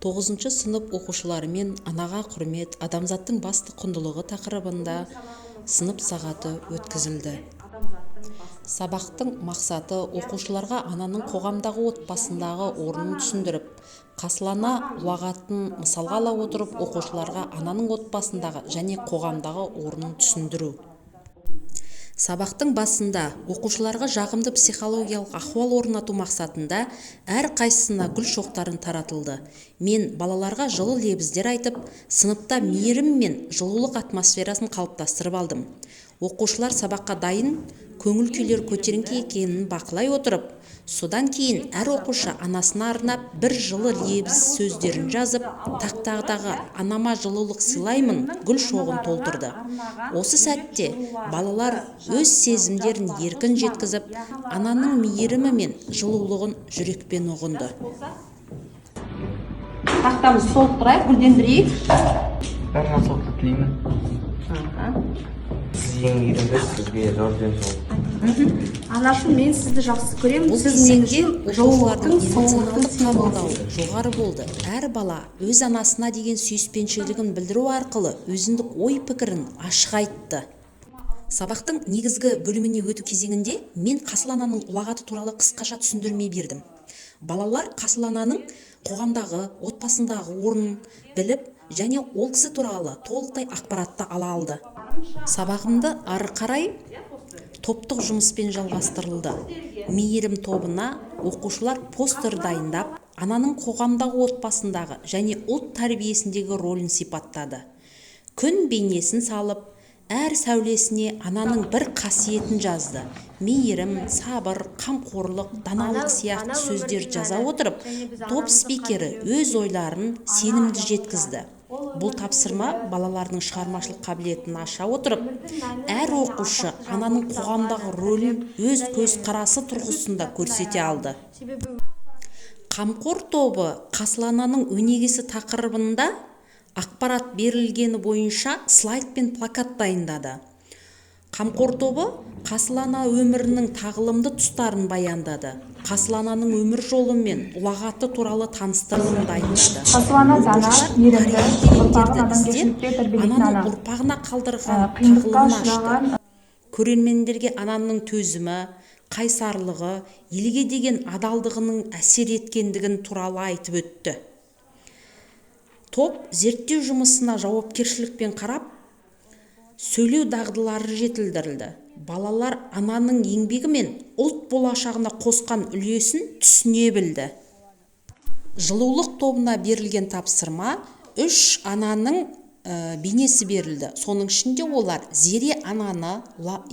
9 сынып оқушыларымен анаға құрмет, адамзаттың басты құндылығы тақырыбында сынып сағаты өткізілді. Сабақтың мақсаты оқушыларға ананың қоғамдағы отбасындағы орнын түсіндіріп, қасылана ұлағатын мысалға ала отырып, оқушыларға ананың отбасындағы және қоғамдағы орнын түсіндіру. Сабақтың басында оқушыларға жағымды психологиялық ахуал орнату мақсатында әр қайсысына гүл шоқтарын таратылды. Мен балаларға жылы лебіздер айтып, сыныпта мейірім мен жылулық атмосферасын қалыптастырып алдым. Оқушылар сабаққа дайын, көңіл күйлер көтеріңкі екенін бақылай отырып, содан кейін әр оқушы анасына арнап бір жылы лебіз сөздерін жазып, тақтадағы «Анама жылулық сыйлаймын» гүл шоғын толтырды. Осы сәтте балалар өз сезімдерін еркін жеткізіп, ананың мейірімі мен жылулығын жүрекпен ұғынды. Тақтамыз солықтырайық, гүлдендірейік. Бәрін асылды тілеймін. Сіз ең мейірімді, сізге зор денсаулық. Анашым, мен сізді жақсы көремін. Сіз менде оқушылардың эмоционалдық қабылдауы жоғары болды. Әр бала өз анасына деген сүйіспеншілігін білдіру арқылы өзіндік ой-пікірін ашық айтты. Сабақтың негізгі бөліміне өту кезеңінде мен Қасыл ананың ұлағаты туралы қысқаша түсіндірме бердім. Балалар Қасыл ананың қоғамдағы, отбасындағы орнын біліп, және ол кісі туралы толықтай ақпаратты ала алды. Сабағымды ары қарай топтық жұмыспен жалғастырылды. Мейірім тобына оқушылар постер дайындап, ананың қоғамдағы, отбасындағы және ұлт тәрбиесіндегі рөлін сипаттады. Күн бейнесін салып, әр сәулесіне ананың бір қасиетін жазды. Мейірім, сабыр, қамқорлық, даналық сияқты сөздер жаза отырып, топ спикері өз ойларын сенімді жеткізді. Бұл тапсырма балалардың шығармашылық қабілетін аша отырып, әр оқушы ананың қоғамдағы рөлін өз көзқарасы тұрғысында көрсете алды. Қамқор тобы Қасыл ананың өнегесі тақырыбында ақпарат берілгені бойынша слайд пен плакат дайындады. Қамқор тобы Қасыл ана өмірінің тағылымды тұстарын баяндады. Қасыл ананың өмір жолы мен ұлағаты туралы таныстырылым дайындады. Қасыл ана дана, мейірімді, ұрпағын адамгершілікке тәрбиелейтін ана. Ананың ұрпағына қалдырған тағылымын ашты. Көрермендерге ананың төзімі, қайсарлығы, елге деген адалдығының әсер еткендігін туралы айтып өтті. Топ зерттеу жұмысына жауапкершілікпен қарап, сөйлеу дағдылары жетілдірілді. Балалар ананың еңбегі мен ұлт болашағына қосқан үлесін түсіне білді. Жылулық тобына берілген тапсырма 3 ананың бейнесі берілді. Соның ішінде олар Зере ананы,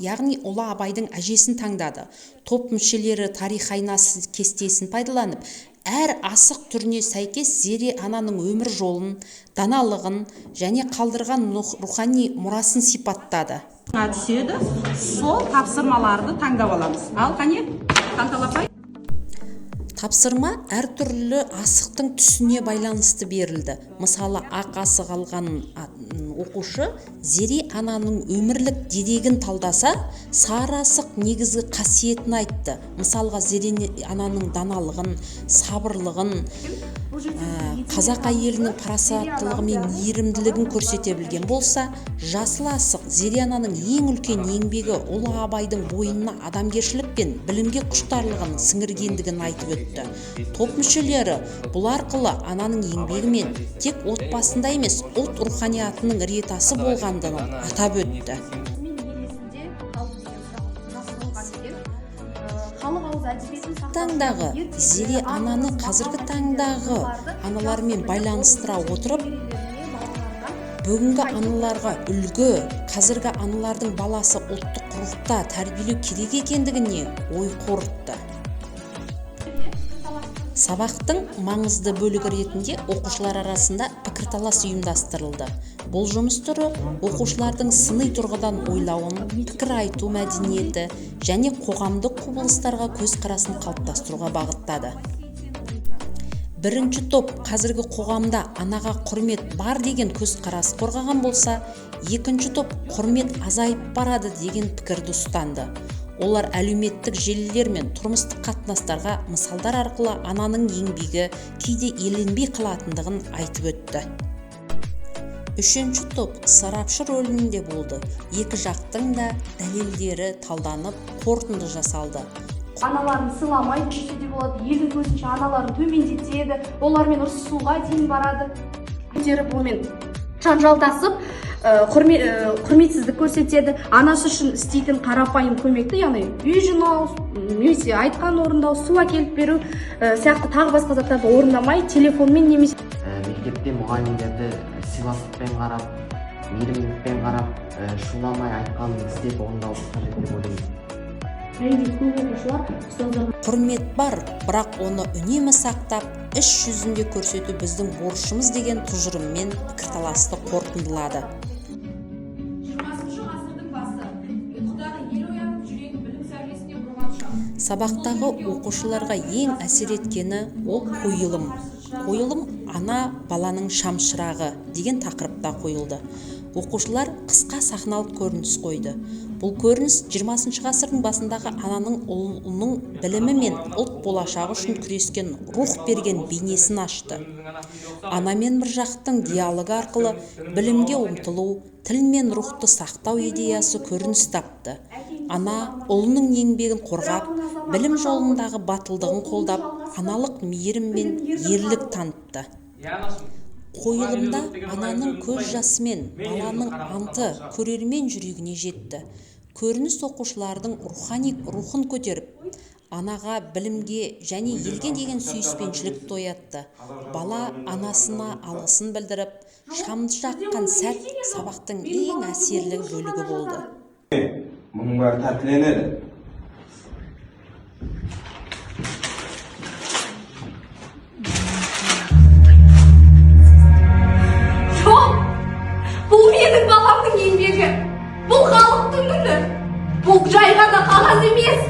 яғни Ұлы Абайдың әжесін таңдады. Топ мүшелері тарих айнасы кестесін пайдаланып, әр асық түріне сәйкес Зере ананың өмір жолын, даналығын және қалдырған рухани мұрасын сипаттады. Түседі, сол тапсырмаларды таңдап аламыз. Ал, қане, таңдалапай. Тапсырма әртүрлі асықтың түсіне байланысты берілді. Мысалы, ақ асық алған оқушы Зере ананың өмірлік дерегін талдаса, сары асық негізгі қасиетін айтты. Мысалға, Зере ананың даналығын, сабырлығын, қазақ әйелінің парасаттылығы мен мейірімділігін көрсете білген болса, жасыл асық Зере ананың ең үлкен еңбегі Ұлы Абайдың бойына адамгершілік пен білімге құштарлығын сіңіргендігін айтып өтті. Топ мүшелері бұл арқылы ананың еңбегі мен тек отбасында емес, ұлт руханиятының іргетасы болғандығын атап өтті. Таңдағы Зере ананы қазіргі таңдағы аналармен байланыстыра отырып, бүгінгі аналарға үлгі, қазіргі аналардың баласы ұлттық рухта тәрбиелеу керек екендігіне ой қорытты. Сабақтың маңызды бөлігі ретінде оқушылар арасында пікірталас ұйымдастырылды. Бұл жұмыс түрі оқушылардың сыни тұрғыдан ойлауын, пікір айту мәдениеті және қоғамдық құбылыстарға көзқарасын қалыптастыруға бағыттады. Бірінші топ қазіргі қоғамда анаға құрмет бар деген көзқарас қорғаған болса, екінші топ құрмет азайып барады деген пікірді ұстанды. Олар әлеуметтік желілер мен тұрмыстық қатынастарға мысалдар арқылы ананың еңбегі кейде еленбей қалатындығын айтып өтті. Үшінші топ сарапшы рөлінде болды. Екі жақтың да дәлелдері талданып, қорытынды жасалды. Аналарын сыйламай жүрсе де болады, елдің көзінше аналарын төмендетеді, олармен ұрсысуға дейін барады. Көтеріп онымен жанжалдасып, құрметсіздік көрсетеді. Анасы үшін істейтін қарапайым көмекті, яғни үй жинау, немесе айтқан орындау, су әкеліп беру сияқты тағы басқа заттарды орындамай, телефонмен немесе мектепте мұғалімдерді сыйластықпен қарап, мейірімділікпен қарап, шуламай айтқанын істеп орындауды қажет деп ойлаймын. көп оқушылар ұстаздарға Құрмет бар, бірақ оны үнемі сақтап, іс жүзінде көрсету біздің борышымыз деген тұжырыммен пікірталасты қорытындылады. 20 ғасырдың басы, ұйқыдағы ел оянып жүрегі білім сәулесіне бұрған шақ. Сабақтағы оқушыларға ең әсер еткені ол қойылым. Қойылым ана баланың шамшырағы деген тақырыпта қойылды. Оқушылар қысқа сахналық көрініс қойды. Бұл көрініс 20 ғасырдың басындағы ананың ұлының білімі мен ұлт болашағы үшін күрескен рух берген бейнесін ашты. Ана мен міржақтың диалогы арқылы білімге ұмтылу, тіл мен рухты сақтау идеясы көрініс тапты. Ана ұлының еңбегін қорғап, білім жолындағы батылдығын қолдап, аналық мейірім мен ерлік танытты. Қойылымда ананың көз жасымен баланың анты көрермен жүрегіне жетті. Көрініс оқушылардың рухын көтеріп, анаға, білімге және елге деген сүйіспеншілік оятты. Бала анасына алғысын білдіріп, шамды жаққан сәт сабақтың ең әсерлі бөлігі болды. Мұның бәрі тәркіленеді. Бұл менің баламның еңбегі, бұл халықтың үні, бұл жай ғана қағаз емес,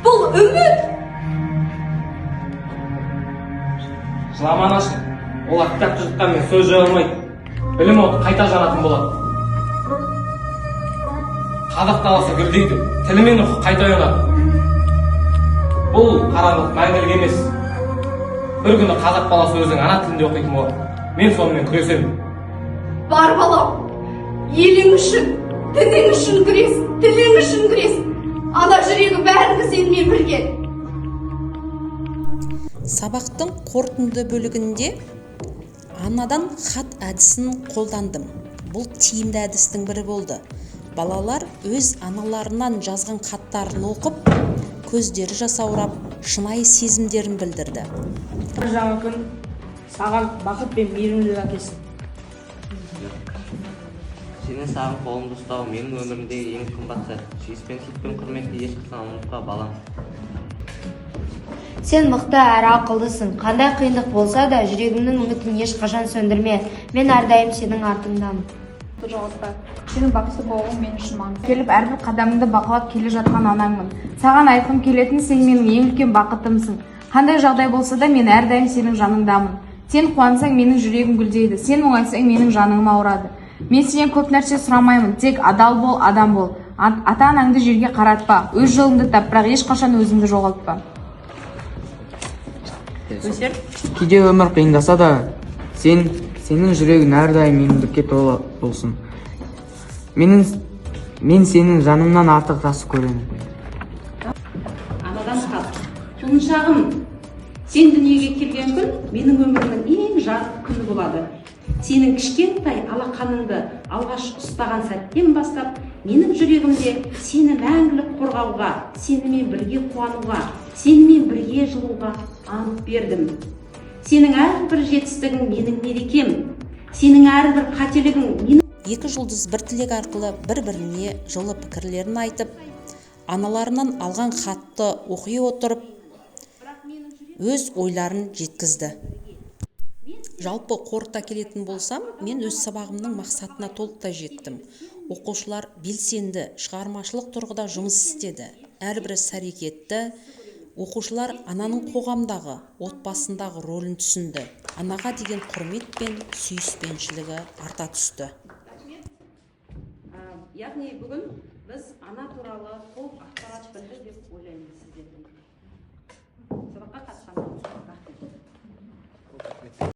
бұл үміт. Жылама анашым, олар кітапты жұтқанмен сөз жай алмайды. Білім оты қайта жанатын болады. Қазақ даласы гүлдейді, тілі мен рухы қайта оянады. Бұл қараңғылық мәңгілік емес. Bir күні қазақ баласы өзінің ана тілінде оқитын болады. Мен сонымен күресемін. Бар балам, елің үшін, дінің үшін күрес, тілің үшін күрес. Ана жүрегі бәріңді сенімен бірге. Сабақтың қорытынды бөлігінде анадан хат әдісін қолдандым. Бұл тиімді әдістің бірі болды. Балалар өз аналарынан жазған хаттарын оқып, көздері жасаурап, шынайы сезімдерін білдірді. Жаңа күн саған бақыт пен мейірімділік әкелсін. Сені сағын қолымды ұстау менің өмірімдегі ең қымбат сәт. Сүйіспеншілік пен құрметті ешқашан ұмытпа балам. Сен мықты әрі ақылдысың. Қандай қиындық болса да, жүрегімнің үмітін ешқашан сөндірме. Мен әрдайым сенің артыңдамын. Жоғалтпа. Сенің бақытты болуың мен үшін маңызды. Келіп әрбір қадамыңды бақылап келе жатқан анаңмын. Саған айтқым келетін, сен менің ең үлкен бақытымсың. Қандай жағдай болса да, мен әрдайым сенің жаныңдамын. Сен қуансаң, менің жүрегім гүлдейді. Сен мұңайсаң, менің жаным ауырады. Мен сенен көп нәрсе сұрамаймын, тек адал бол, адам бол. Ата-анаңды жерге қаратпа, өз жолыңды тап, бірақ ешқашан өзіңді жоғалтпа. Кейде өмір қиындаса да, сенің жүрегің әрдайым мейірімділікке толы болсын. Мен сенің жаныңнан артық жақсы көремін. Анадан хат. Құлыншағым, сен дүниеге келген күн менің өмірімнің ең жарық күні болады. Сенің кішкентай алақаныңды алғаш ұстаған сәттен бастап, менің жүрегімде сені мәңгілік қорғауға, сенімен бірге қуануға, сенімен бірге жылуға ант бердім. Сенің әрбір жетістігің менің мерекем, сенің әрбір қателігің менің... Екі жұлдыз бір тілек арқылы бір-біріне жылы пікірлерін айтып, аналарынан алған хатты оқи отырып, өз ойларын жеткізді. Жалпы қорыта келетін болсам, мен өз сабағымның мақсатына толықтай жеттім. Оқушылар белсенді, шығармашылық тұрғыда жұмыс істеді. Әрбір іс-әрекетті оқушылар ананың қоғамдағы, отбасындағы рөлін түсінді. Анаға деген құрмет пен сүйіспеншілігі арта түсті. Яғни бүгін біз ана туралы толық ақпарат білдік деп ойлаймын.